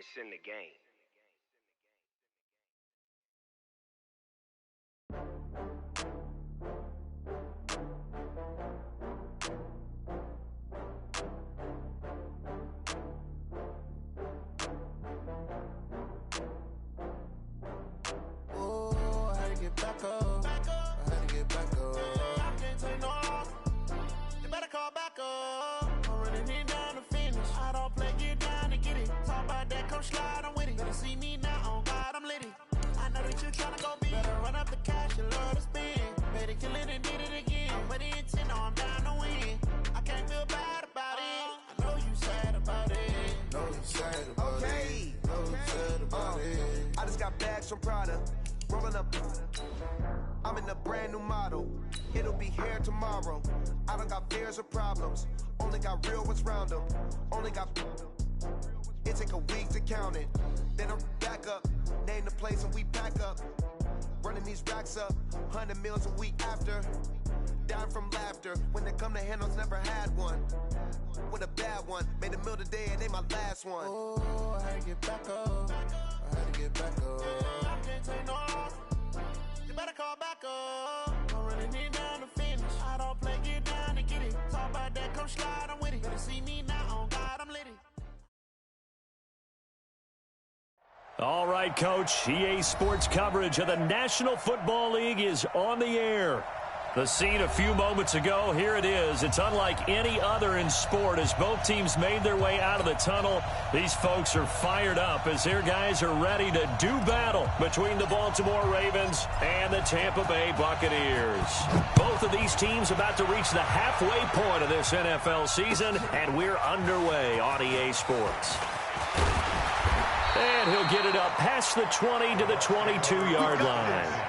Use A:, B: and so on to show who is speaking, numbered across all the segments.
A: It's in the game.
B: Back up. I had to get back up. I can't take no loss. You better call back up. I'm running it down to finish. I don't play, get down to get it. Talk about that, come slide, I'm with it. Better see me now, on God, I'm litty. I know that you tryna go big. Better run up the cash, you love to spend. Better kill it and did it again. I'm with the intent, no, I'm down to win. I can't feel bad about it. I know you sad about it. Know you sad about it. Know you sad about it.
C: I just got bags from Prada. Rolling up, I'm in a brand new model. It'll be here tomorrow. I don't got fears or problems. Only got real ones round them. Only got. It take a week to count it. Then I'm back up. Name the place and we pack up. Running these racks up. 100 meals a week after. Down from laughter. When they come to handles, never had one. With a bad one. Made a meal today and they my last one.
B: Oh, I had to get back up. I had to get back up. I can't take no loss. You better call back up. I'm running it down to finish. I don't play, get down to get it. Talk about that, come slide, I'm with it. Better see me now, on God, I'm litty.
D: All right, Coach. EA Sports coverage of the National Football League is on the air. The scene a few moments ago, here it is. It's unlike any other in sport as both teams made their way out of the tunnel. These folks are fired up as their guys are ready to do battle between the Baltimore Ravens and the Tampa Bay Buccaneers. Both of these teams about to reach the halfway point of this NFL season, and we're underway on EA Sports. And he'll get it up past the 20 to the 22-yard line.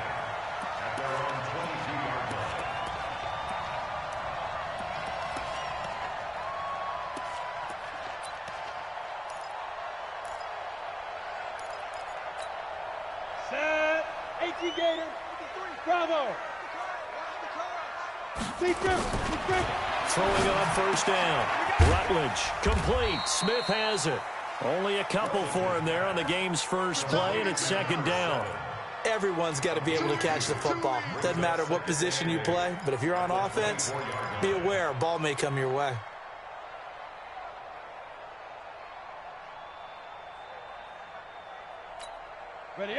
E: Bravo.
D: Throwing on first down. Rutledge complete. Smith has it. Only a couple for him there on the game's first play, and it's second down.
F: Everyone's got to be able to catch the football. Doesn't matter what position you play, but if you're on offense, be aware a ball may come your way.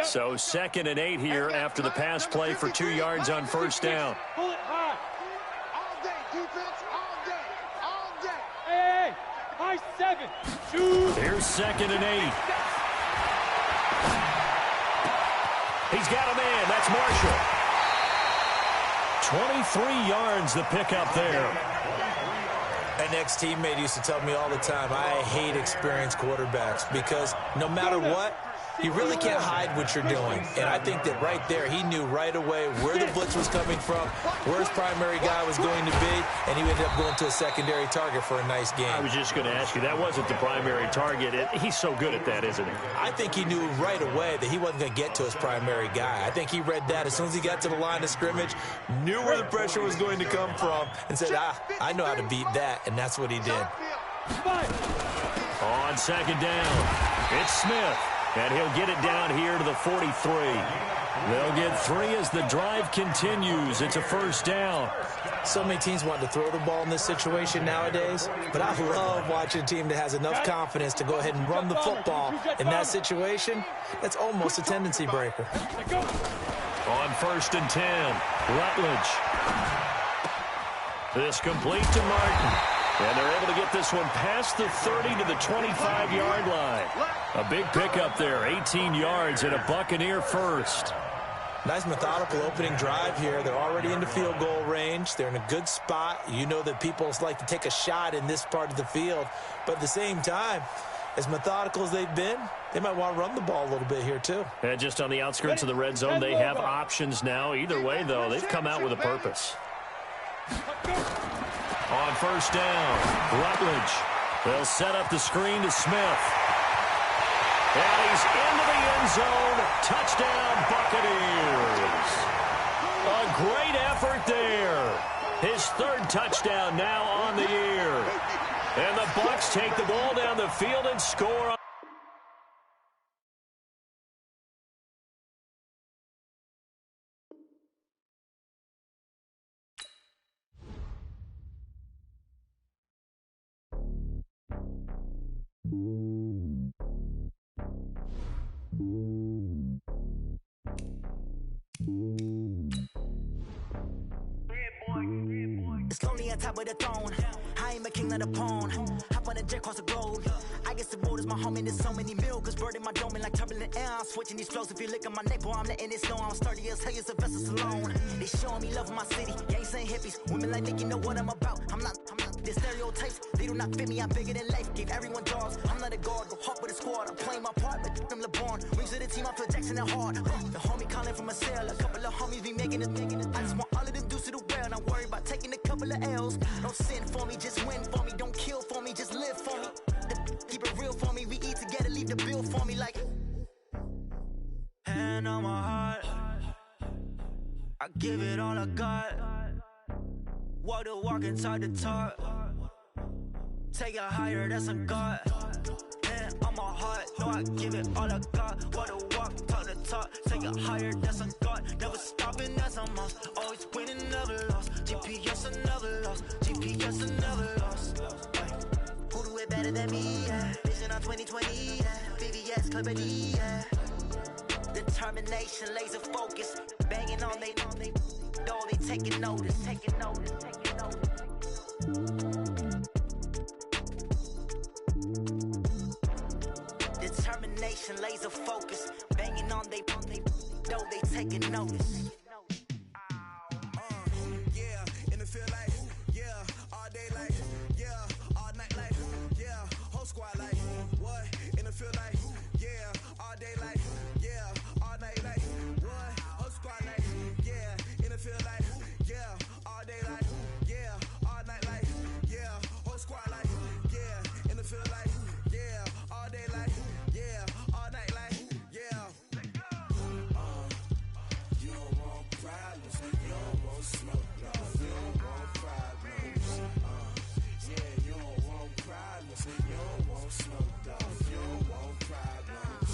D: So 2nd and 8 here after the pass play for 2 yards on first down.
E: Pull it high. All day, defense, all day, all day. Hey, high 7. Shoot.
D: Here's 2nd and 8. He's got a man. That's Marshall. 23 yards the pickup there.
F: An ex-teammate used to tell me all the time, I hate experienced quarterbacks because no matter what, you really can't hide what you're doing. And I think that right there, he knew right away where the blitz was coming from, where his primary guy was going to be, and he ended up going to a secondary target for a nice game.
D: I was just going to ask you, that wasn't the primary target. He's so good at that, isn't he?
F: I think he knew right away that he wasn't going to get to his primary guy. I think he read that as soon as he got to the line of scrimmage, knew where the pressure was going to come from, and said, I know how to beat that, and that's what he did.
D: On second down, it's Smith. And he'll get it down here to the 43. They'll get 3 as the drive continues. It's a first down.
F: So many teams want to throw the ball in this situation nowadays, but I love watching a team that has enough confidence to go ahead and run the football. In that situation, that's almost a tendency breaker.
D: On 1st and 10, Rutledge. This complete to Martin. And they're able to get this one past the 30 to the 25-yard line. A big pickup there, 18 yards and a Buccaneer first.
F: Nice methodical opening drive here. They're already into field goal range. They're in a good spot. You know that people like to take a shot in this part of the field. But at the same time, as methodical as they've been, they might want to run the ball a little bit here too.
D: And just on the outskirts of the red zone, they have options now. Either way, though, they've come out with a purpose. On first down, Rutledge. They'll set up the screen to Smith. And he's into the end zone. Touchdown, Buccaneers. A great effort there. His 3rd touchdown now on the year. And the Bucs take the ball down the field and score.
A: It's lonely on top of the throne. I ain't a king of the pawn. Hop on a jet across the globe. I guess the road is my home and there's so many milkers burning my dome like turbulent air. I'm switching these flows. If you look at my neck, boy, I'm letting it slow. I'm sturdy as hell as a vessel alone. They showing me love in my city. Gangs ain't hippies. Women like Nick, you know what I'm about. I'm not the stereotypes. They do not fit me. I'm bigger than life. Give everyone jobs. I'm not a guard. Go hard with a squad. I'm playing my part, but them LeBron. Rings to the team. I feel Jackson and hard. The homie calling from a cell. A couple of homies be making it. I just want all of them dudes to do well. Not worry about taking a couple of L's. Don't sin for me, just win for me. Don't kill for me, just live for me. Keep it real for me. We eat together, leave the bill for me like. Hand on my heart, I give it all I got. Walk the walk and talk the talk. Take it higher, that's a God. Hand on my heart, no, I give it all I got. Walk the walk, talk the talk. Take it higher, that's a God. Never stopping, that's a must. Always winning, never lost. GPS, I never lost. GPS, I never lost. Who do it better than me? Yeah. Vision on 2020. Yeah. VVS, Clippity. Yeah. Determination, laser focus. Banging on they though they taking notice. Taking notice. Taking notice. Determination, laser focus. Banging on they though they taking notice.
C: Yeah, in the field like, yeah, all day like, yeah, all night like, yeah, whole squad like, what? In the field like, yeah, all day like, yeah, all night like, what? Whole squad like, yeah, in the field like, yeah, all day like, yeah, all night like, yeah, whole squad like, yeah, in the field like, yeah, all day like, yeah, all night like, yeah. You don't want problems, you don't want smoke, you don't want problems. Yeah, you don't want problems, you don't want smoke, you don't want problems.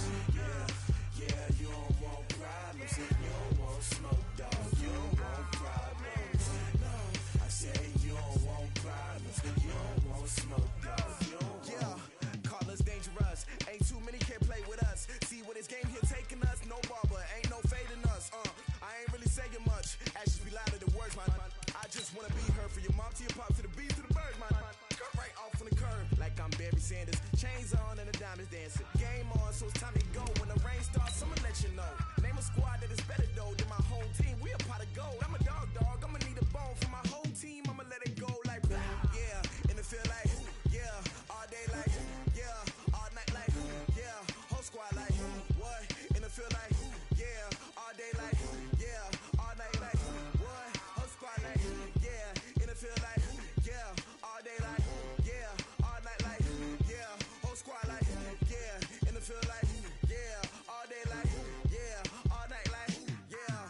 C: Yeah, you don't want problems, you don't want smoke, you don't want problems. No, I say you don't want problems, you don't want smoke, you don't want. Yeah, call us dangerous, ain't too many can play with us. See what this game here taking us, no barber, ain't no fading us. I ain't really saying much, actions be louder than words, man. I just wanna be heard from your mom to your pop to the beat to the birds, man. Cut right off on the curb, like I'm Barry Sanders. Chains on and the diamonds dancing. Game on, so it's time to go. When the rain starts, I'ma let you know. Name a squad that is better though than my home team. We a pot of gold. I'm a dog. I'ma need a bone for my whole team. I'ma let it go like, yeah, in the field like, yeah, all day like, yeah, all night like, yeah, whole squad like, what? In the field like, yeah, all day like, yeah, all night like, what? Whole squad like, yeah, in the field like, yeah, all day like, yeah, all night like, yeah, whole squad like, yeah, in the field like, yeah, all day like, yeah, all night like, yeah.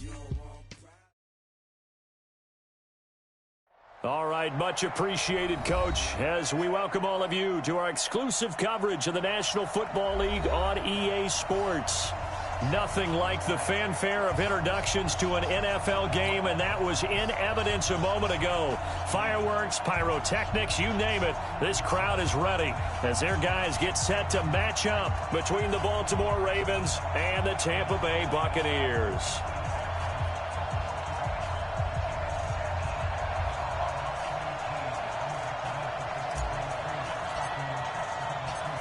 C: You don't want
D: All right, much appreciated, Coach, as we welcome all of you to our exclusive coverage of the National Football League on EA Sports. Nothing like the fanfare of introductions to an NFL game, and that was in evidence a moment ago. Fireworks, pyrotechnics, you name it. This crowd is ready as their guys get set to match up between the Baltimore Ravens and the Tampa Bay Buccaneers.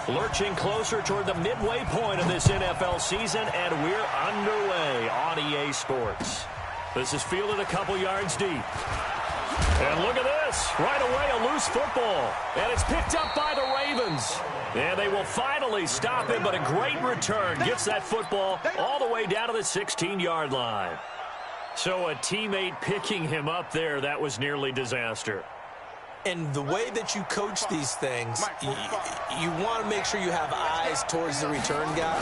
D: Lurching closer toward the midway point of this NFL season, and we're underway on EA Sports. This is fielded a couple yards deep. And look at this. Right away, a loose football. And it's picked up by the Ravens. And they will finally stop him, but a great return gets that football all the way down to the 16-yard line. So a teammate picking him up there, that was nearly disaster.
F: And the way that you coach these things, you want to make sure you have eyes towards the return guy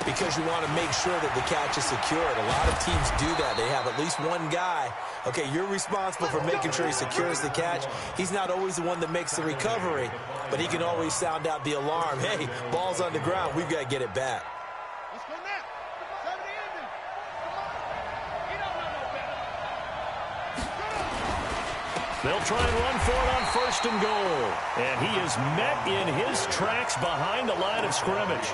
F: because you want to make sure that the catch is secured. A lot of teams do that. They have at least one guy. Okay, you're responsible for making sure he secures the catch. He's not always the one that makes the recovery, but he can always sound out the alarm. Hey, ball's on the ground. We've got to get it back.
E: Let's go now. 70 ending. Come on. He don't know no better.
D: They'll try and run for it on 1st and goal. And he is met in his tracks behind the line of scrimmage.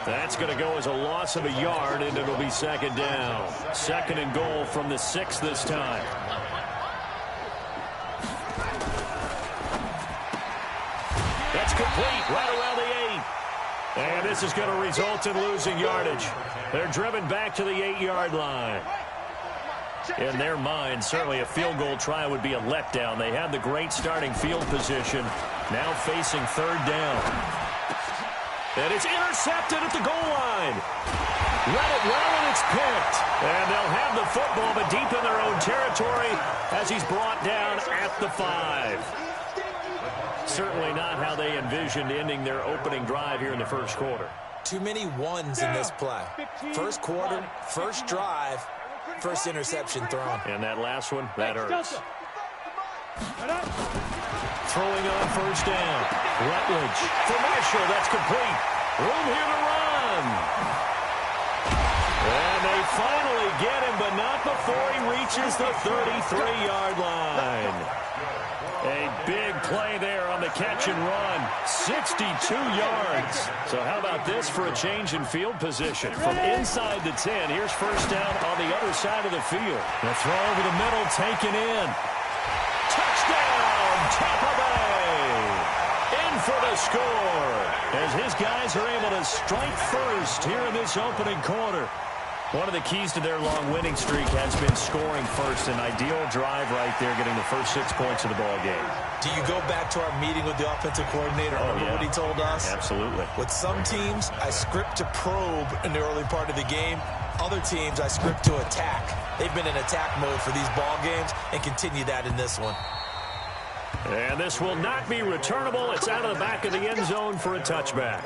D: That's going to go as a loss of a yard, and it'll be 2nd down. 2nd and goal from the 6 this time. That's complete right around the 8. And this is going to result in losing yardage. They're driven back to the 8-yard line. In their mind, certainly a field goal try would be a letdown. They had the great starting field position, now facing 3rd down. And it's intercepted at the goal line. Read it well, and it's picked. And they'll have the football, but deep in their own territory as he's brought down at the 5. Certainly not how they envisioned ending their opening drive here in the first quarter.
F: Too many ones in this play. First quarter, first drive, first interception thrown.
D: And that last one, that hurts. Throwing on 1st down. Rutledge for Marshall. That's complete. Room here to run. And they finally get him, but not before he reaches the 33-yard line. A big play there on the catch and run. 62 yards. So how about this for a change in field position? From inside the 10, here's 1st down on the other side of the field. The throw over the middle, taken in. Touchdown, Tampa Bay. In for the score. As his guys are able to strike first here in this opening quarter. One of the keys to their long winning streak has been scoring first. An ideal drive right there, getting the first 6 points of the ball game.
F: Do you go back to our meeting with the offensive coordinator? Remember what he told us?
D: Absolutely.
F: With some teams, I script to probe in the early part of the game. Other teams, I script to attack. They've been in attack mode for these ball games and continue that in this one.
D: And this will not be returnable. It's out of the back of the end zone for a touchback.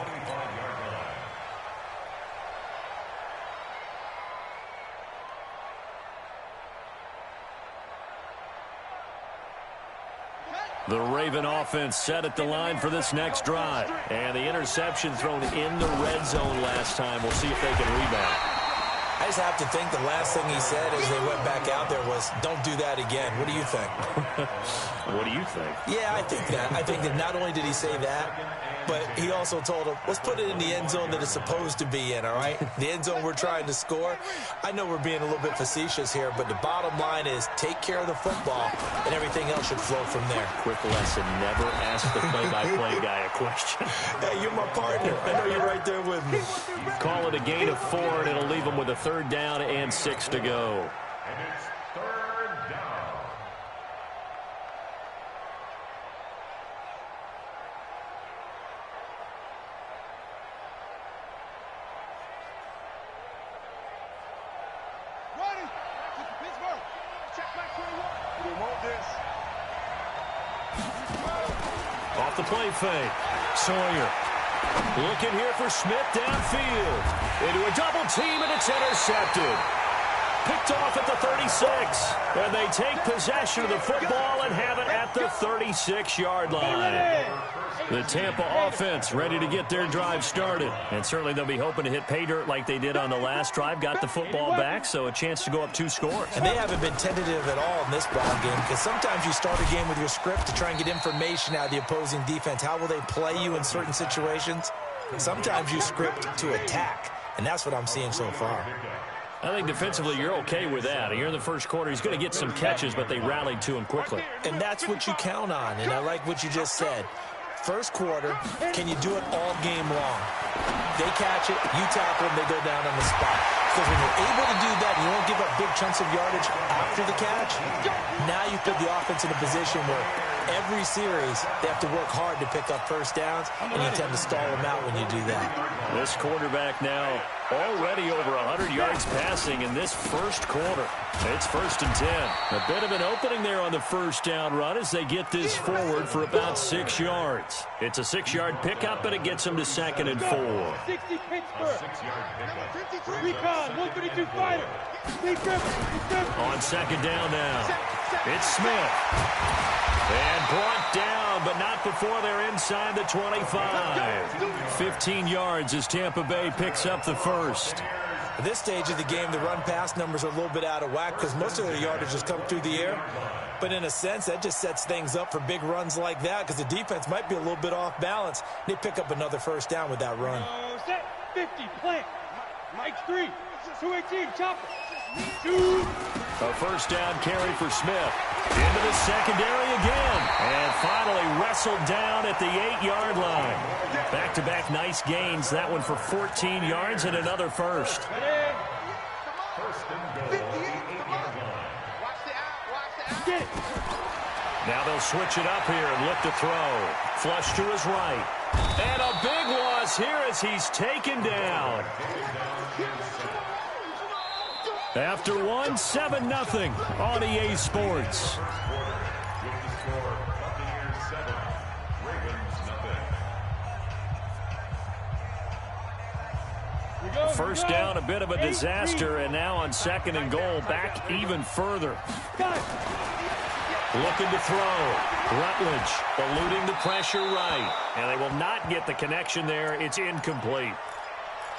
D: The Raven offense set at the line for this next drive. And the interception thrown in the red zone last time. We'll see if they can rebound.
F: I just have to think the last thing he said as they went back out there was, don't do that again. What do you think?
D: What do you think?
F: Yeah, I think that. I think that not only did he say that, but he also told him, let's put it in the end zone that it's supposed to be in, all right? The end zone we're trying to score. I know we're being a little bit facetious here, but the bottom line is take care of the football, and everything else should flow from there.
D: Quick lesson, never ask the play-by-play guy a question.
F: Hey, you're my partner. I know you're right there with me.
D: Call it a gain of 4, and it'll leave them with a 3rd down and 6 to go.
E: And it's 3rd down. Ready? Pittsburgh. Check back 21. We want this.
D: Off the play fake. Sawyer looking here for Smith downfield. Into a double team, and it's intercepted. Picked off at the 36. And they take possession of the football and have it at the 36-yard line. The Tampa offense ready to get their drive started. And certainly they'll be hoping to hit pay dirt like they did on the last drive. Got the football back, so a chance to go up 2 scores.
F: And they haven't been tentative at all in this ball game, because sometimes you start a game with your script to try and get information out of the opposing defense. How will they play you in certain situations? Sometimes you script to attack, and that's what I'm seeing so far.
D: I think defensively you're okay with that. Here in the first quarter, he's going to get some catches, but they rallied to him quickly.
F: And that's what you count on, and I like what you just said. First quarter, can you do it all game long? They catch it, you tackle them, they go down on the spot. Because when you're able to do that, you don't give up big chunks of yardage after the catch. Now you put the offense in a position where every series they have to work hard to pick up first downs, and you tend to stall them out when you do that.
D: This quarterback now already over 100 yards passing in this first quarter. It's 1st and 10. A bit of an opening there on the first down run as they get this forward for about 6 yards. It's a 6-yard pickup, and it gets them to 2nd and 4.
E: 60 Pittsburgh. Recon, 132 fighter.
D: On 2nd down now. It's Smith. And brought down, but not before they're inside the 25. 15 yards as Tampa Bay picks up the first.
F: At this stage of the game, the run-pass numbers are a little bit out of whack because most of their yardage has come through the air. But in a sense, that just sets things up for big runs like that because the defense might be a little bit off balance. They pick up another first down with that run.
E: Set, 50, plant. Mike 3, 218, chopper. Shoot.
D: A first down carry for Smith. Into the secondary again. And finally wrestled down at the 8-yard line. Back-to-back nice gains. That one for 14 yards and another first.
E: Get it.
D: Now they'll switch it up here and look to throw. Flush to his right. And a big loss here as he's taken down. After one, 7-0 on EA Sports. First down, a bit of a disaster, and now on 2nd and goal, back even further. Looking to throw. Rutledge eluding the pressure right. And they will not get the connection there. It's incomplete.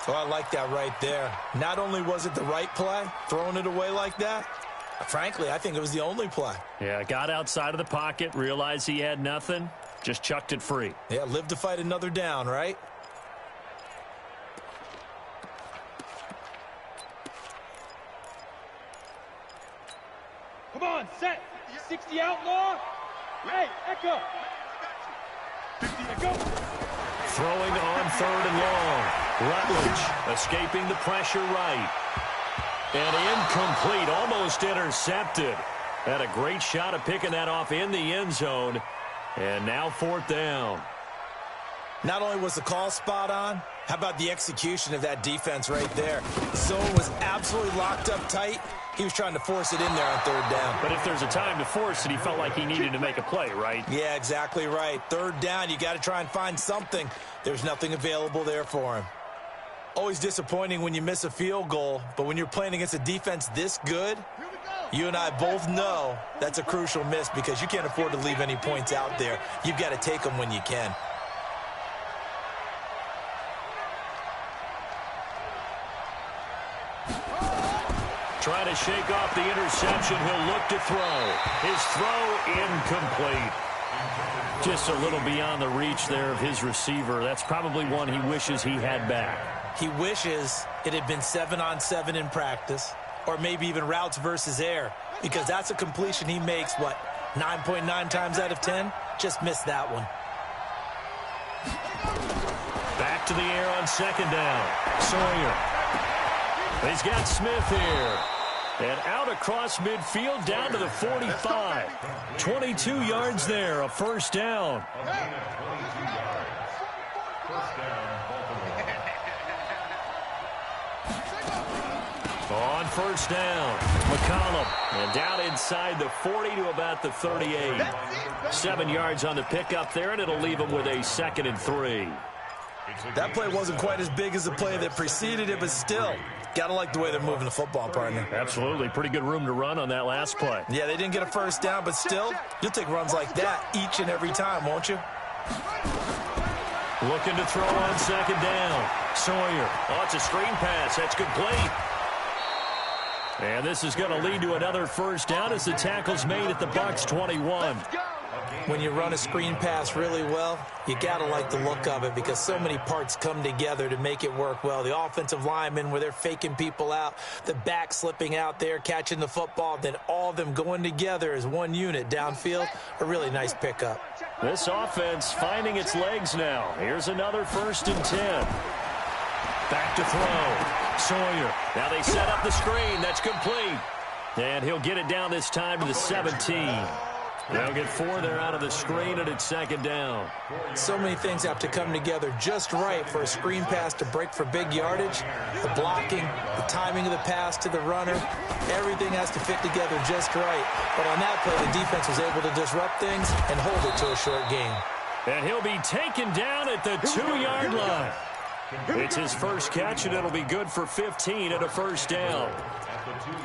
F: Oh, I like that right there. Not only was it the right play, throwing it away like that, frankly, I think it was the only play.
D: Yeah, got outside of the pocket, realized he had nothing, just chucked it free.
F: Yeah, live to fight another down, right?
E: Come on, set. 60 outlaw. Hey, Echo. 50 to go.
D: Throwing on 3rd and long. Rutledge escaping the pressure right. And incomplete, almost intercepted. Had a great shot at picking that off in the end zone. And now 4th down.
F: Not only was the call spot on, how about the execution of that defense right there? Zone was absolutely locked up tight. He was trying to force it in there on 3rd down.
D: But if there's a time to force it, he felt like he needed to make a play, right?
F: Yeah, exactly right. 3rd down, you got to try and find something. There's nothing available there for him. Always disappointing when you miss a field goal, but when you're playing against a defense this good, you and I both know that's a crucial miss because you can't afford to leave any points out there. You've got to take them when you can.
D: Trying to shake off the interception. He'll look to throw. His throw incomplete. Just a little beyond the reach there of his receiver. That's probably one he wishes he had back.
F: He wishes it had been 7-on-7 in practice, or maybe even routes versus air, because that's a completion he makes, 9.9 times out of 10? Just missed that one.
D: Back to the air on 2nd down. Sawyer. He's got Smith here. And out across midfield down to the 45. 22 yards there, a first down. On first down, McCollum. And down inside the 40 to about the 38. 7 yards on the pickup there, and it'll leave him with a 2nd and 3.
F: That play wasn't quite as big as the play that preceded it, but still, got to like the way they're moving the football, partner.
D: Absolutely. Pretty good room to run on that last play.
F: Yeah, they didn't get a first down, but still, you'll take runs like that each and every time, won't you?
D: Looking to throw on 2nd down. Sawyer. Oh, it's a screen pass. That's complete. And this is going to lead to another first down as the tackle's made at the Bucs 21.
F: When you run a screen pass really well, you got to like the look of it because so many parts come together to make it work well. The offensive linemen where they're faking people out, the back slipping out there, catching the football, then all of them going together as one unit downfield. A really nice pickup.
D: This offense finding its legs now. Here's another 1st and 10. Back to throw. Sawyer. Now they set up the screen. That's complete. And he'll get it down this time to the 17. They'll get 4 there out of the screen, and it's 2nd down.
F: So many things have to come together just right for a screen pass to break for big yardage. The blocking, the timing of the pass to the runner, everything has to fit together just right. But on that play, the defense was able to disrupt things and hold it to a short game.
D: And he'll be taken down at the 2-yard line. It's his first catch, and it'll be good for 15 and a first down.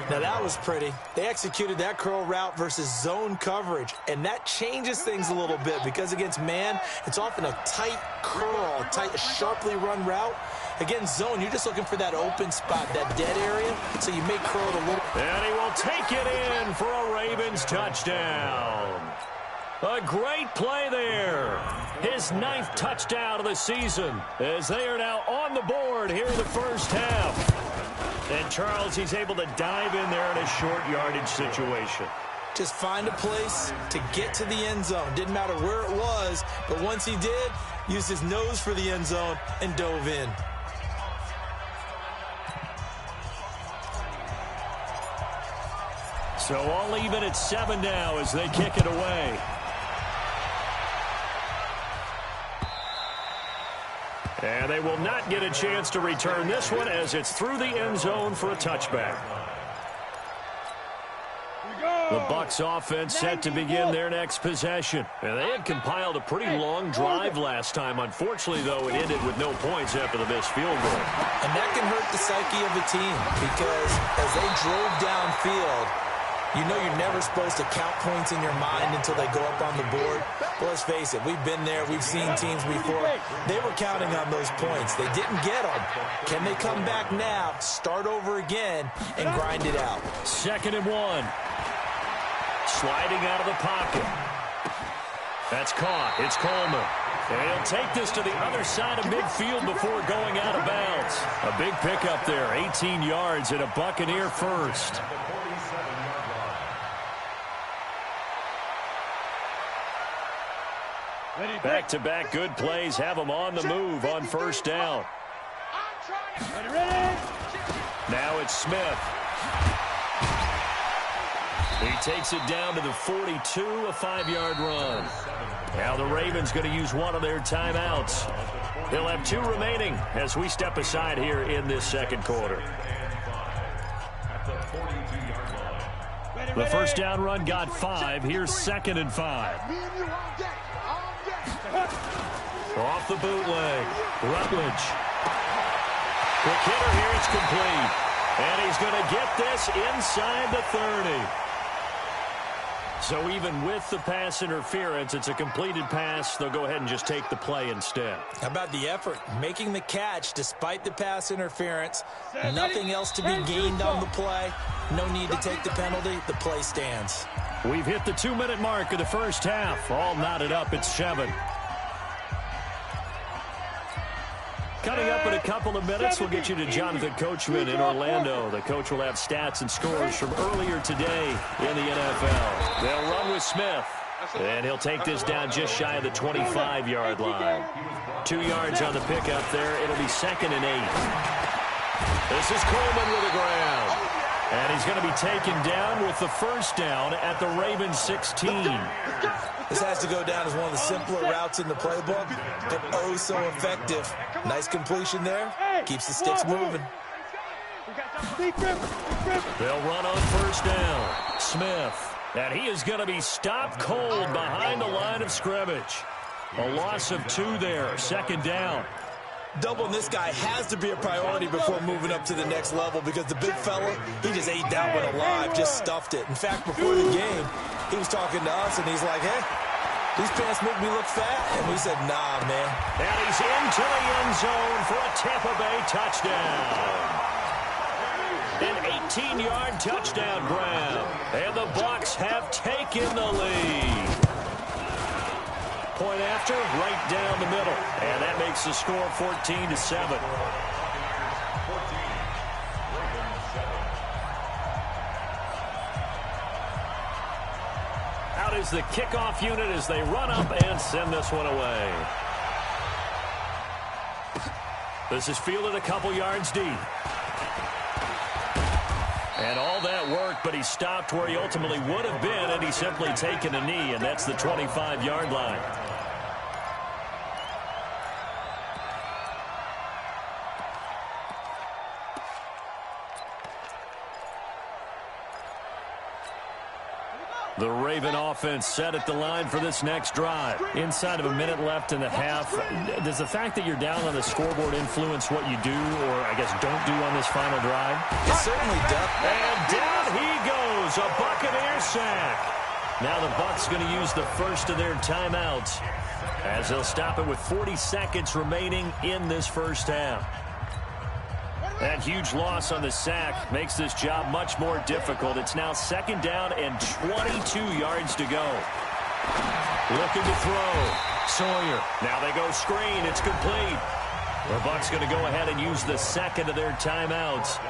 F: Now that was pretty. They executed that curl route versus zone coverage, and that changes things a little bit because against man, it's often a tight curl, a sharply run route. Against zone, you're just looking for that open spot, that dead area, so you may curl it a little.
D: And he will take it in for a Ravens touchdown. A great play there. His 9th touchdown of the season as they are now on the board here in the first half. And Charles, he's able to dive in there in a short yardage situation.
F: Just find a place to get to the end zone. Didn't matter where it was, but once he did, used his nose for the end zone and dove in.
D: So all even at 7 now as they kick it away. And they will not get a chance to return this one as it's through the end zone for a touchback. The Bucs offense set to begin their next possession. And they had compiled a pretty long drive last time. Unfortunately, though, it ended with no points after the missed field goal.
F: And that can hurt the psyche of a team because as they drove downfield, you know you're never supposed to count points in your mind until they go up on the board. But let's face it, we've been there. We've seen teams before. They were counting on those points. They didn't get them. Can they come back now, start over again, and grind it out?
D: 2nd and 1. Sliding out of the pocket. That's caught. It's Coleman. And he'll take this to the other side of midfield before going out of bounds. A big pickup there, 18 yards and a Buccaneer first. Back-to-back good plays have them on the move on first down. Now it's Smith. He takes it down to the 42, a 5-yard run. Now the Ravens going to use one of their timeouts. They'll have 2 remaining as we step aside here in this second quarter. The first down run got 5. Here's 2nd and 5. Off the bootleg. Rutledge. Quick hitter here. It's complete. And he's going to get this inside the 30. So even with the pass interference, it's a completed pass. They'll go ahead and just take the play instead.
F: How about the effort? Making the catch despite the pass interference. Nothing else to be gained on the play. No need to take the penalty. The play stands.
D: We've hit the 2-minute mark of the first half. All knotted up at 7. Coming up in a couple of minutes, we'll get you to Jonathan Coachman in Orlando. The coach will have stats and scores from earlier today in the NFL. They'll run with Smith, and he'll take this down just shy of the 25-yard line. 2 yards on the pickup there. It'll be 2nd and 8. This is Coleman with the ground. And he's going to be taken down with the first down at the Ravens 16.
F: This has to go down as one of the simpler routes in the playbook, but oh so effective. Nice completion there. Keeps the sticks moving.
D: They'll run on first down. Smith. And he is going to be stopped cold behind the line of scrimmage. A loss of 2 there. 2nd down.
F: Doubling this guy has to be a priority before moving up to the next level because the big fella, he just ate that one alive, just stuffed it. In fact, before the game, he was talking to us, and he's like, hey, these pants make me look fat. And we said, nah, man.
D: And he's into the end zone for a Tampa Bay touchdown. An 18-yard touchdown, Brown. And the Bucs have taken the lead. Point after, right down the middle. And that makes the score 14-7. Out is the kickoff unit as they run up and send this one away. This is fielded a couple yards deep. And all that work, but he stopped where he ultimately would have been, and he's simply taken a knee, and that's the 25-yard line. The Raven offense set at the line for this next drive. Inside of a minute left in the half, does the fact that you're down on the scoreboard influence what you do, or I guess don't do on this final drive?
F: It certainly does.
D: And down he goes, a Buccaneer sack. Now the Bucs going to use the first of their timeouts as they'll stop it with 40 seconds remaining in this first half. That huge loss on the sack makes this job much more difficult. It's now 2nd down and 22 yards to go. Looking to throw. Sawyer. Now they go screen. It's complete. The Bucs going to go ahead and use the second of their timeouts,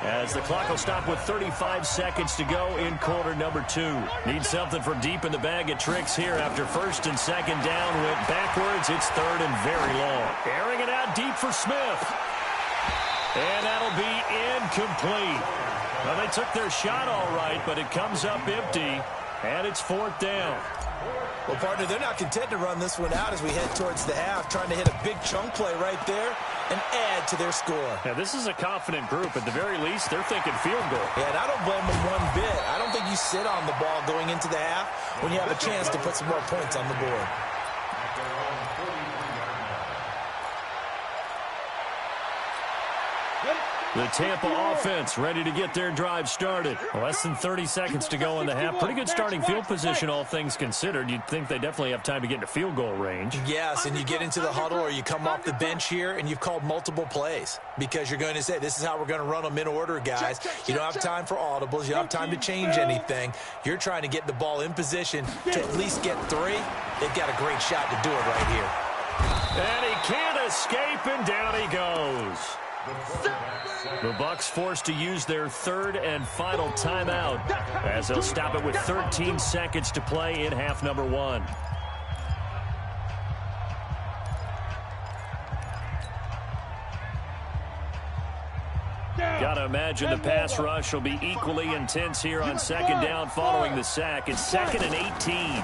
D: as the clock will stop with 35 seconds to go in quarter number 2. Need something from deep in the bag of tricks here after 1st and 2nd down went backwards. It's 3rd and very long. Airing it out deep for Smith. And that'll be incomplete. Well, they took their shot all right, but it comes up empty, and it's 4th down.
F: Well, partner, they're not content to run this one out as we head towards the half, trying to hit a big chunk play right there and add to their score.
D: Now, this is a confident group. At the very least, they're thinking field goal.
F: Yeah, and I don't blame them one bit. I don't think you sit on the ball going into the half when you have a chance to put some more points on the board.
D: The Tampa offense ready to get their drive started. Less than 30 seconds to go in the half. Pretty good starting field position, all things considered. You'd think they definitely have time to get into field goal range.
F: Yes, and you get into the huddle or you come off the bench here and you've called multiple plays because you're going to say, this is how we're going to run them in order, guys. You don't have time for audibles. You don't have time to change anything. You're trying to get the ball in position to at least get 3. They've got a great shot to do it right here.
D: And he can't escape, and down he goes. The Bucs forced to use their 3rd and final timeout as they'll stop it with 13 seconds to play in half number 1. Gotta imagine the pass rush will be equally intense here on 2nd down following the sack. It's 2nd and 18.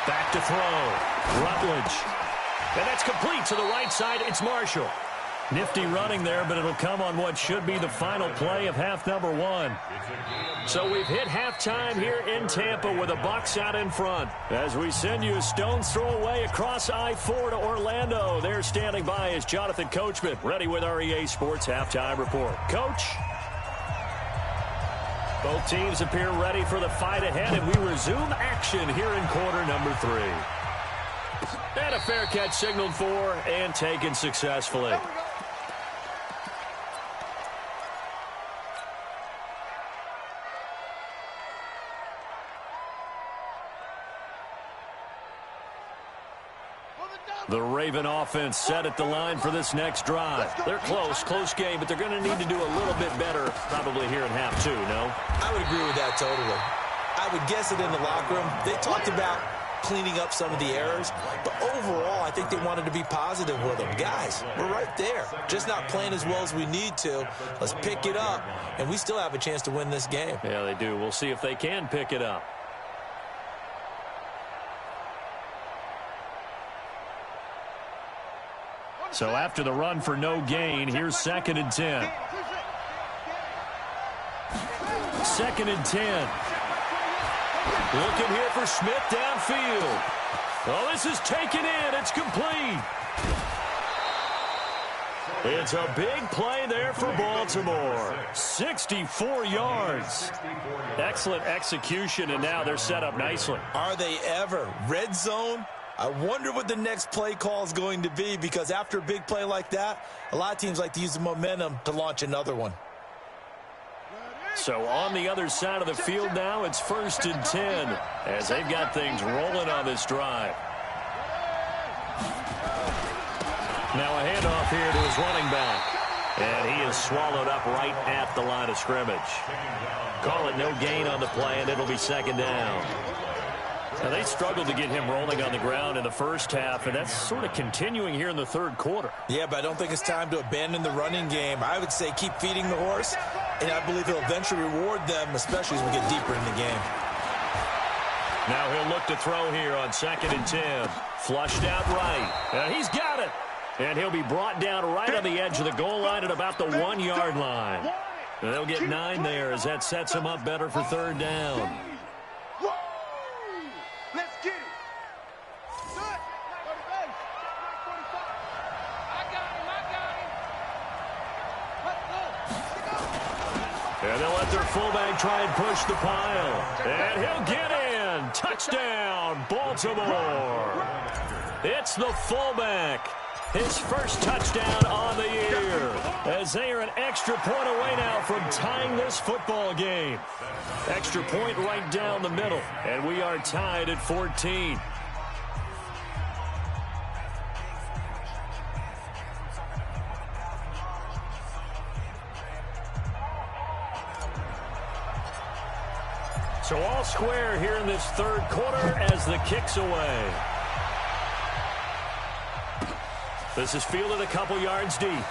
D: Back to throw. Rutledge. And that's complete to the right side. It's Marshall. Nifty running there, but it'll come on what should be the final play of half number 1. So we've hit halftime here in Tampa with the Bucs out in front. As we send you a stone's throw away across I-4 to Orlando. There standing by is Jonathan Coachman, ready with our EA Sports Halftime Report. Coach? Both teams appear ready for the fight ahead, and we resume action here in quarter number 3. And a fair catch signaled for and taken successfully. The Raven offense set at the line for this next drive. They're close game, but they're going to need to do a little bit better probably here in half 2, no?
F: I would agree with that totally. I would guess it in the locker room. They talked about cleaning up some of the errors, but overall, I think they wanted to be positive with them. Guys, we're right there. Just not playing as well as we need to. Let's pick it up, and we still have a chance to win this game.
D: Yeah, they do. We'll see if they can pick it up. So after the run for no gain, here's 2nd and 10. 2nd and 10. Looking here for Smith downfield. Oh, this is taken in. It's complete. It's a big play there for Baltimore. 64 yards. Excellent execution, and now they're set up nicely.
F: Are they ever? Red zone? I wonder what the next play call is going to be, because after a big play like that, a lot of teams like to use the momentum to launch another one.
D: So on the other side of the field now, it's 1st and 10 as they've got things rolling on this drive. Now a handoff here to his running back. And he is swallowed up right at the line of scrimmage. Call it no gain on the play, and it'll be 2nd down. Now, they struggled to get him rolling on the ground in the first half, and that's sort of continuing here in the 3rd quarter.
F: Yeah, but I don't think it's time to abandon the running game. I would say keep feeding the horse, and I believe he'll eventually reward them, especially as we get deeper in the game.
D: Now he'll look to throw here on 2nd and 10. Flushed out right. And he's got it. And he'll be brought down right on the edge of the goal line at about the 1-yard line. And they'll get 9 there as that sets him up better for 3rd down. And they'll let their fullback try and push the pile. And he'll get in. Touchdown, Baltimore. It's the fullback. his first touchdown on the year, as they are an extra point away now from tying this football game. Extra point right down the middle, and we are tied at 14. So all square here in this third quarter as the kick's away. This is fielded a couple yards deep. And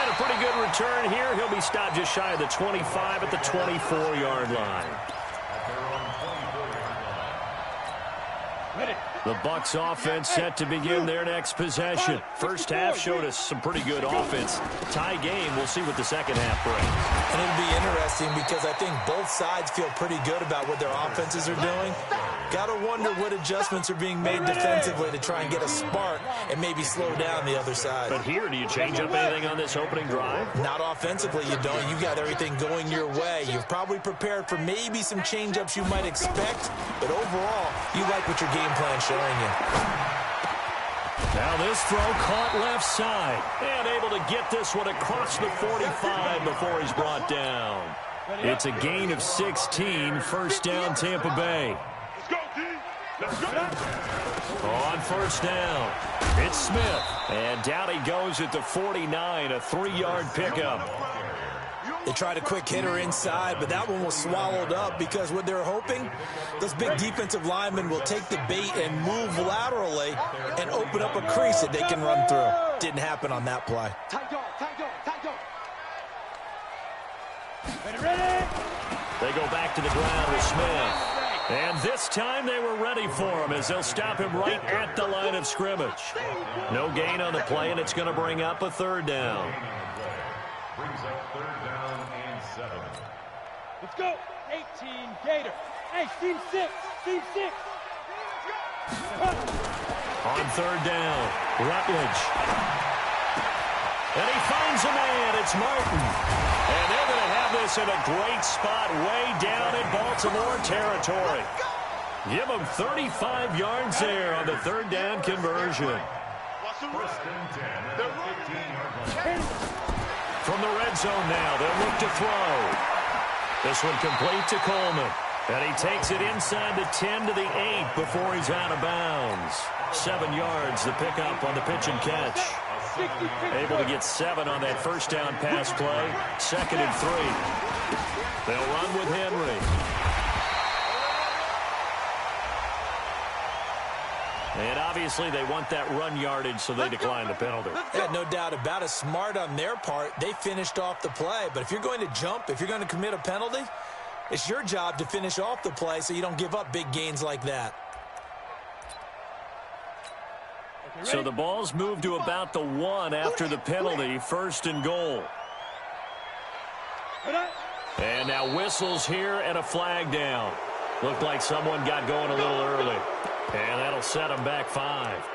D: a pretty good return here. He'll be stopped just shy of the 25 at the 24-yard line. The Bucs offense set to begin their next possession. First half showed us some pretty good offense. Tie game, we'll see what the second half brings.
F: And it'll be interesting because I think both sides feel pretty good about what their offenses are doing. Got to wonder what adjustments are being made defensively to try and get a spark and maybe slow down the other side.
D: But here, do you change up anything on this opening drive?
F: Not offensively, you don't. You've got everything going your way. You've probably prepared for maybe some change-ups you might expect, but overall, you like what your game plan's showing you.
D: Now this throw caught left side, and able to get this one across the 45 before he's brought down. It's a gain of 16, first down Tampa Bay. On first down, it's Smith, and down he goes at the 49, a 3-yard pickup.
F: They tried a quick hitter inside, but that one was swallowed up because what they're hoping, those big defensive linemen will take the bait and move laterally and open up a crease that they can run through. Didn't happen on that play.
D: They go back to the ground with Smith. And this time they were ready for him as they'll stop him right at the line of scrimmage. No gain on the play, and it's going to bring up a third down.
E: Brings up third down and 7. Let's go. 18 Gator. Hey, team 6. Team 6.
D: On third down, Rutledge. And he finds a man. It's Martin. And they're going to have this in a great spot way down in Baltimore territory. Give them 35 yards there on the third down conversion.
E: First and 10 at the 15-yard line.
D: From the red zone now, they'll look to throw. This one complete to Coleman. And he takes it inside the 10 to the 8 before he's out of bounds. 7 yards, the pickup on the pitch and catch. Able to get 7 on that first down pass play. 2nd and 3. They'll run with Henry. And obviously they want that run yardage, so they decline the penalty.
F: Yeah, no doubt about it. Smart on their part. They finished off the play. But if you're going to jump, if you're going to commit a penalty, it's your job to finish off the play so you don't give up big gains like that.
D: So the ball's moved to about the 1 after the penalty, 1st and goal. And now whistles here and a flag down. Looked like someone got going a little early. And that'll set them back 5.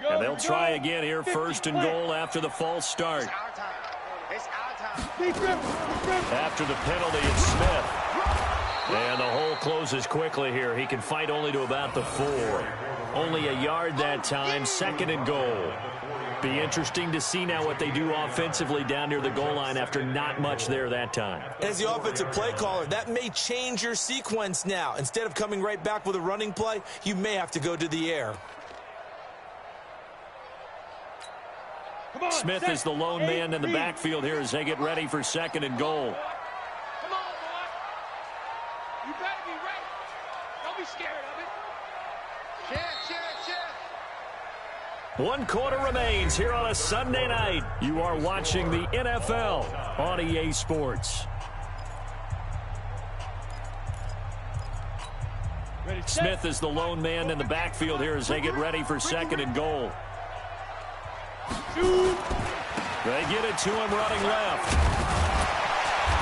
D: And they'll try again here, 1st and goal after the false start. After the penalty, it's Smith. And the hole closes quickly here. He can fight only to about the 4. Only a yard that time, 2nd and goal. Be interesting to see now what they do offensively down near the goal line after not much there that time.
F: As the offensive play caller, that may change your sequence now. Instead of coming right back with a running play, you may have to go to the air.
D: Smith is the lone man in the backfield here as they get ready for 2nd and goal.
E: Come on, boy. You better be ready. Don't be scared of it. Check.
D: 1 quarter remains here on a Sunday night. You are watching the NFL on EA Sports. Smith is the lone man in the backfield here as they get ready for 2nd and goal. They get it to him running left.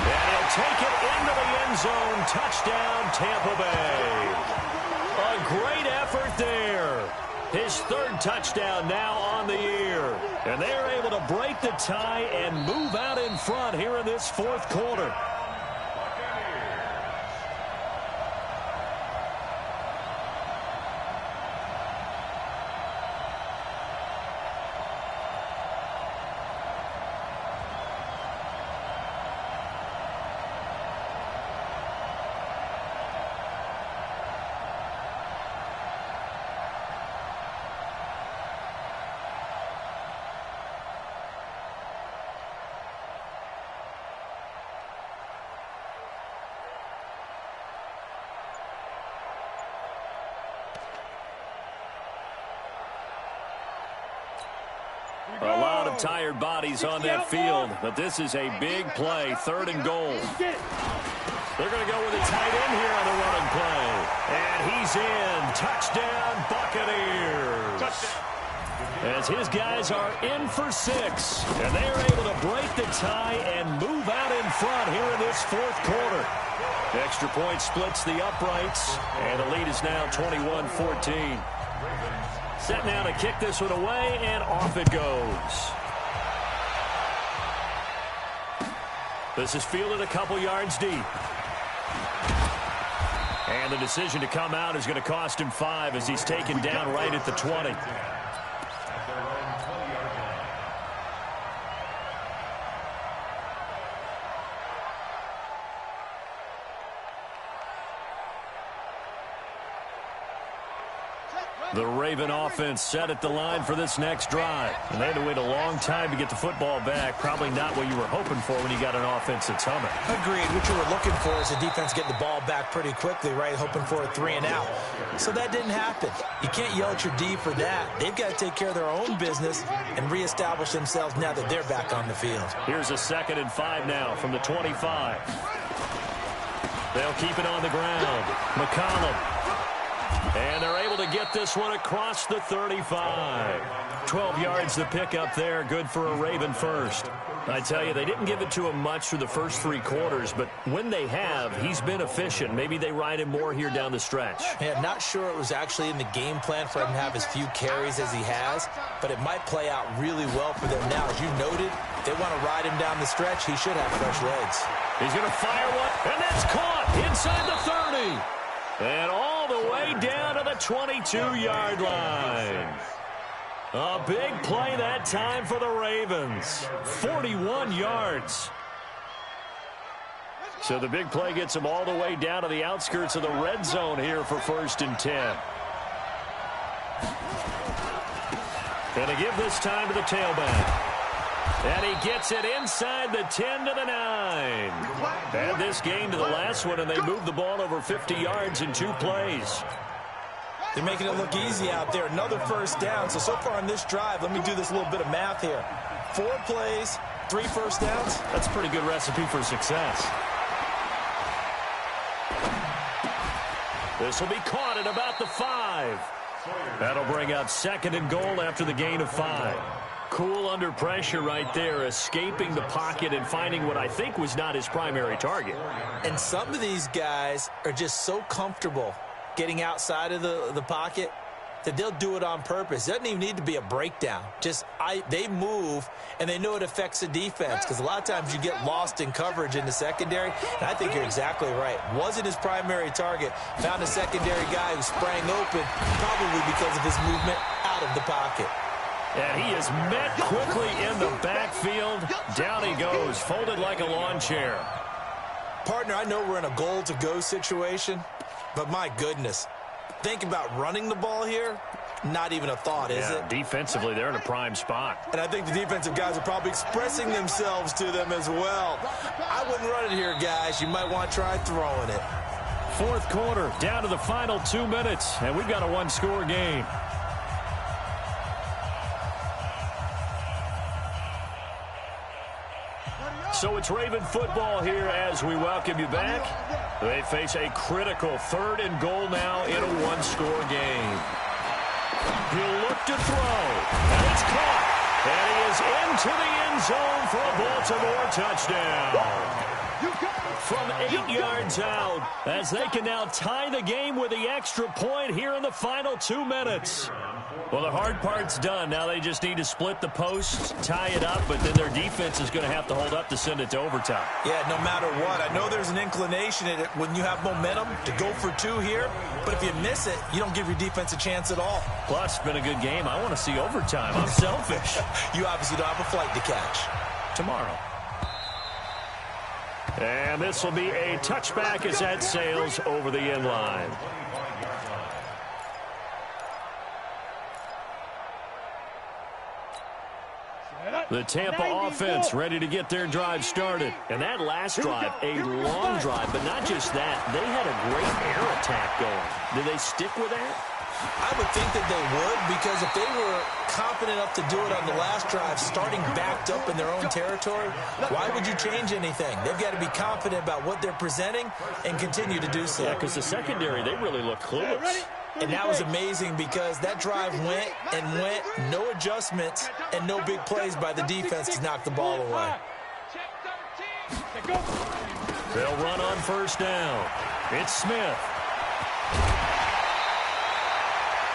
D: And he'll take it into the end zone. Touchdown, Tampa Bay. A great His third touchdown now on the year. And they're able to break the tie and move out in front here in this fourth quarter. A lot of tired bodies on that field, but this is a big play, 3rd and goal. They're going to go with a tight end here on the running play. And he's in. Touchdown, Buccaneers. As his guys are in for 6. And they're able to break the tie and move out in front here in this fourth quarter. Extra point splits the uprights, and the lead is now 21-14. Set now to kick this one away, and off it goes. This is fielded a couple yards deep. And the decision to come out is going to cost him 5 as he's taken down right at the 20. The Raven offense set at the line for this next drive. And they had to wait a long time to get the football back. Probably not what you were hoping for when you got an offense that's humming.
F: Agreed. What you were looking for is the defense getting the ball back pretty quickly, right? Hoping for a 3 and out. So that didn't happen. You can't yell at your D for that. They've got to take care of their own business and reestablish themselves now that they're back on the field.
D: Here's a 2nd and 5 now from the 25. They'll keep it on the ground. McCollum. And they're able to get this one across the 35. 12 yards to pick up there. Good for a Raven first. I tell you, they didn't give it to him much through the first 3 quarters, but when they have, he's been efficient. Maybe they ride him more here down the stretch.
F: Yeah, not sure it was actually in the game plan for him to have as few carries as he has, but it might play out really well for them now. As you noted, they want to ride him down the stretch. He should have fresh legs.
D: He's going to fire one, and that's caught inside the 30. And all the way down to the 22-yard line. A big play that time for the Ravens. 41 yards. So the big play gets them all the way down to the outskirts of the red zone here for 1st and 10. And to give this time to the tailback. And he gets it inside the 10 to the 9. Add this game to the last one, and they moved the ball over 50 yards in 2 plays.
F: They're making it look easy out there. Another first down. So far on this drive, let me do this little bit of math here. 4 plays, 3 first downs.
D: That's a pretty good recipe for success. This will be caught at about the 5. That'll bring up 2nd and goal after the gain of 5. Cool under pressure right there, escaping the pocket and finding what I think was not his primary target.
F: And some of these guys are just so comfortable getting outside of the pocket that they'll do it on purpose. It doesn't even need to be a breakdown. They move, and they know it affects the defense because a lot of times you get lost in coverage in the secondary, and I think you're exactly right. Wasn't his primary target. Found a secondary guy who sprang open, probably because of his movement out of the pocket.
D: And he is met quickly in the backfield. Down he goes, folded like a lawn chair.
F: Partner, I know we're in a goal-to-go situation, but my goodness, think about running the ball here. Not even a thought, is it?
D: Defensively, they're in a prime spot.
F: And I think the defensive guys are probably expressing themselves to them as well. I wouldn't run it here, guys. You might want to try throwing it.
D: Fourth quarter, down to the final 2 minutes, and we've got a 1-score game. So it's Raven football here as we welcome you back. They face a critical 3rd and goal now in a 1-score game. He'll look to throw, and it's caught. And he is into the end zone for a Baltimore touchdown. From 8 yards out, as they can now tie the game with the extra point here in the final 2 minutes. Well, the hard part's done. Now they just need to split the posts, tie it up, but then their defense is going to have to hold up to send it to overtime.
F: Yeah, no matter what. I know there's an inclination in it when you have momentum to go for two here, but if you miss it, you don't give your defense a chance at all.
D: Plus, it's been a good game. I want to see overtime. I'm selfish.
F: You obviously don't have a flight to catch.
D: Tomorrow. And this will be a touchback as that sails over the end line. The Tampa offense ready to get their drive started. And that last drive, a long drive, but not just that. They had a great air attack going. Did they stick with that?
F: I would think that they would, because if they were confident enough to do it on the last drive, starting backed up in their own territory, why would you change anything? They've got to be confident about what they're presenting and continue to do so.
D: Yeah, because the secondary, they really look clueless.
F: And that was amazing because that drive went and went, no adjustments and no big plays by the defense to knock the ball away.
D: They'll run on first down. It's Smith.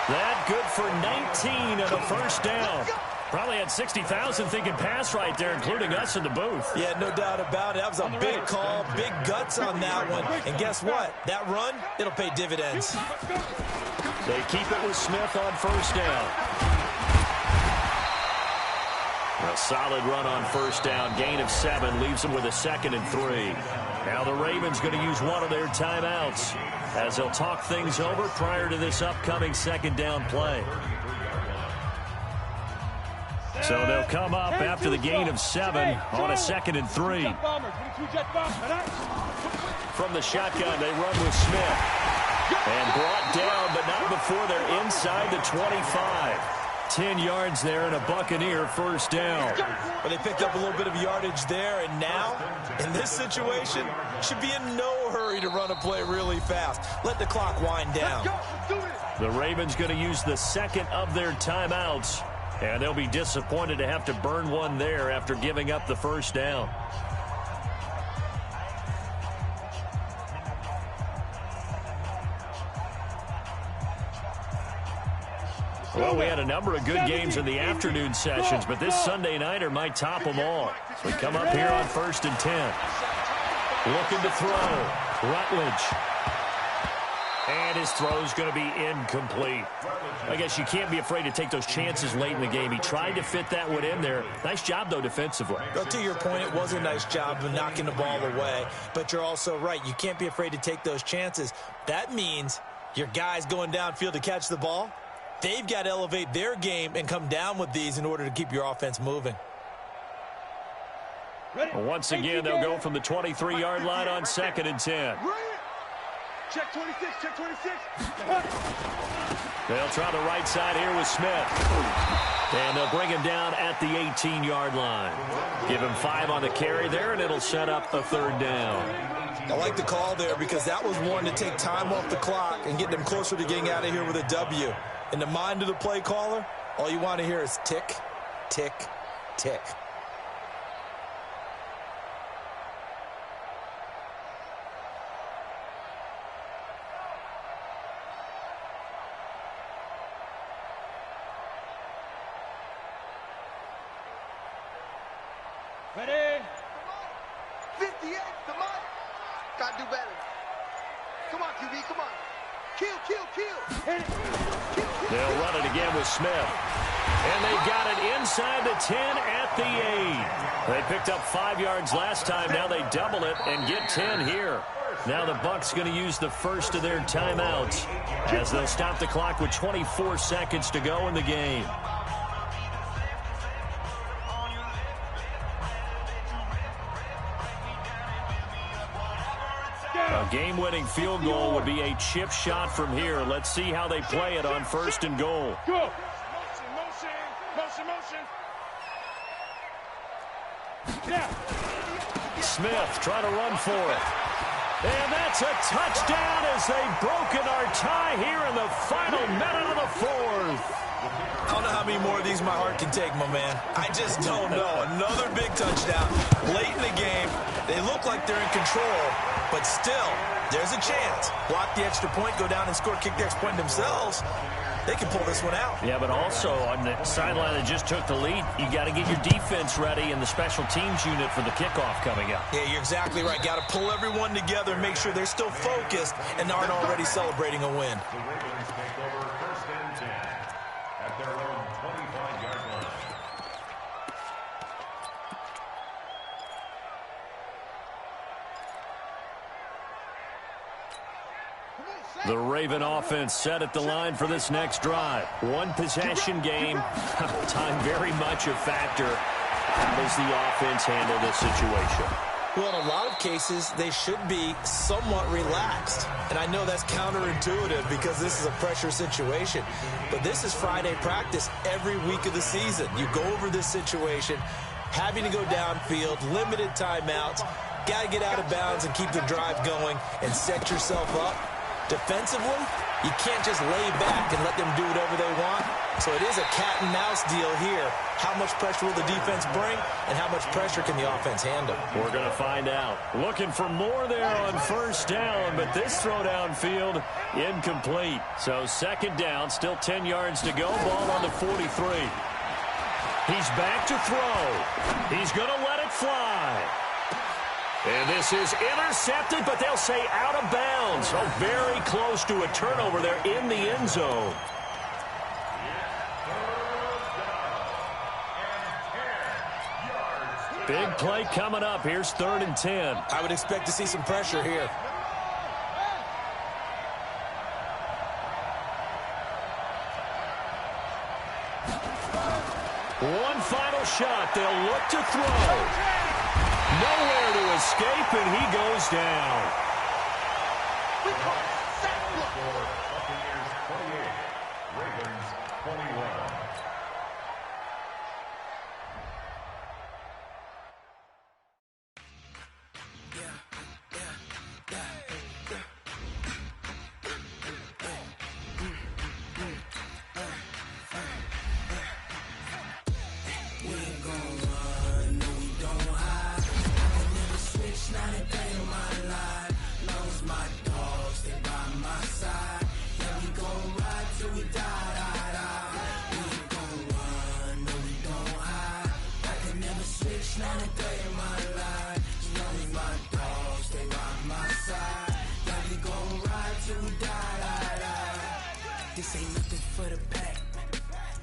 D: That good for 19 on the first down. Probably had 60,000 thinking pass right there, including us in the booth.
F: Yeah, no doubt about it. That was a big call, big guts on that one. And guess what? That run, it'll pay dividends.
D: They keep it with Smith on first down. A solid run on first down. Gain of 7 leaves them with a 2nd and 3. Now the Ravens going to use one of their timeouts as they'll talk things over prior to this upcoming second down play. So they'll come up after the gain of 7 on a 2nd and 3. From the shotgun, they run with Smith. And brought down, but not before they're inside the 25. 10 yards there and a Buccaneer first down.
F: Well, they picked up a little bit of yardage there, and now, in this situation, should be in no hurry to run a play really fast. Let the clock wind down.
D: The Ravens going to use the 2nd of their timeouts, and they'll be disappointed to have to burn one there after giving up the first down. Well, we had a number of good games in the afternoon sessions, but this Sunday nighter might top them all. So we come up here on 1st and 10. Looking to throw. Rutledge. And his throw's going to be incomplete. I guess you can't be afraid to take those chances late in the game. He tried to fit that one in there. Nice job, though, defensively.
F: Well, to your point, it was a nice job of knocking the ball away. But you're also right. You can't be afraid to take those chances. That means your guys going downfield to catch the ball, they've got to elevate their game and come down with these in order to keep your offense moving.
D: Once again, they'll go from the 23-yard line on 2nd and 10.
E: Check 26, check 26.
D: They'll try the right side here with Smith. And they'll bring him down at the 18-yard line. Give him 5 on the carry there, and it'll set up a 3rd down.
F: I like the call there because that was one to take time off the clock and get them closer to getting out of here with a W. In the mind of the play caller, all you want to hear is tick, tick, tick.
E: Ready?
B: 58, come on. Gotta do better. Come on, QB, come on. Kill, kill, kill.
E: Hit it.
B: Kill, kill.
D: They'll run it again with Smith. And they got it inside the 10 at the 8. They picked up 5 yards last time. Now they double it and get 10 here. Now the Bucs going to use the first of their timeouts as they'll stop the clock with 24 seconds to go in the game. A game-winning field goal would be a chip shot from here. Let's see how they play it on 1st and goal.
E: Go. Motion, motion, motion, motion. Now.
D: Smith trying to run for it. And that's a touchdown as they've broken our tie here in the final minute of the 4th.
F: I don't know how many more of these my heart can take, my man. I just don't know. Another big touchdown late in the game. They look like they're in control, but still, there's a chance. Block the extra point, go down and score, kick the extra point themselves. they can pull this one out.
D: Yeah, but also on the sideline that just took the lead, you got to get your defense ready and the special teams unit for the kickoff coming up.
F: Yeah, you're exactly right. Got to pull everyone together and make sure they're still focused and aren't already celebrating a win.
E: The Ravens take over 1st and 10 at their own 25-yard line.
D: The Raven offense set at the line for this next drive. One possession game. Time very much a factor. How does the offense handle this situation?
F: Well, in a lot of cases, they should be somewhat relaxed. And I know that's counterintuitive because this is a pressure situation. But this is Friday practice every week of the season. You go over this situation, having to go downfield, limited timeouts, got to get out of bounds and keep the drive going and set yourself up. Defensively, you can't just lay back and let them do whatever they want. So it is a cat-and-mouse deal here. How much pressure will the defense bring, and how much pressure can the offense handle?
D: We're going to find out. Looking for more there on 1st down, but this throw downfield incomplete. So 2nd down, still 10 yards to go. Ball on the 43. He's back to throw. He's going to let it fly. And this is intercepted, but they'll say out of bounds. Oh, very close to a turnover there in the end zone. Big play coming up. Here's 3rd and 10.
F: I would expect to see some pressure here.
D: One final shot. They'll look to throw. Nowhere to escape, and he goes down.
E: We call it sack block. Buccaneers 28, Ravens 21.
G: This ain't nothing for the pack.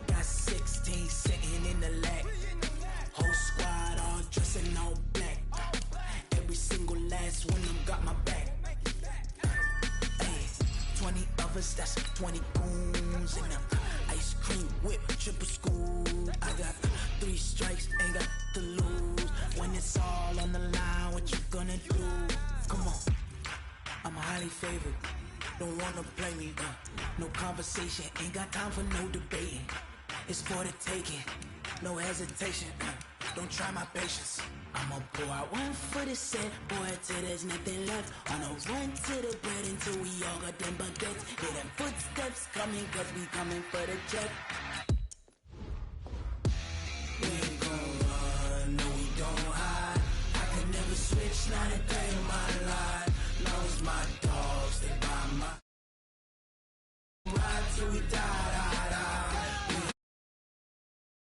G: Got 16 sitting in the lag. Whole squad all dressing all black. Every single last one of them got my back. Hey, 20 of us, that's 20 goons in them. Ice cream whip, triple scoop. I got 3 strikes, ain't got to lose. When it's all on the line, what you gonna do? Come on, I'm highly favored. Don't wanna play me, no conversation, ain't got time for no debating. It's for the taking, no hesitation, don't try my patience. I'ma pour out one for the set, boy, till there's nothing left. On a run to the bread until we all got them baguettes. Hear them footsteps coming, cause we coming for the check.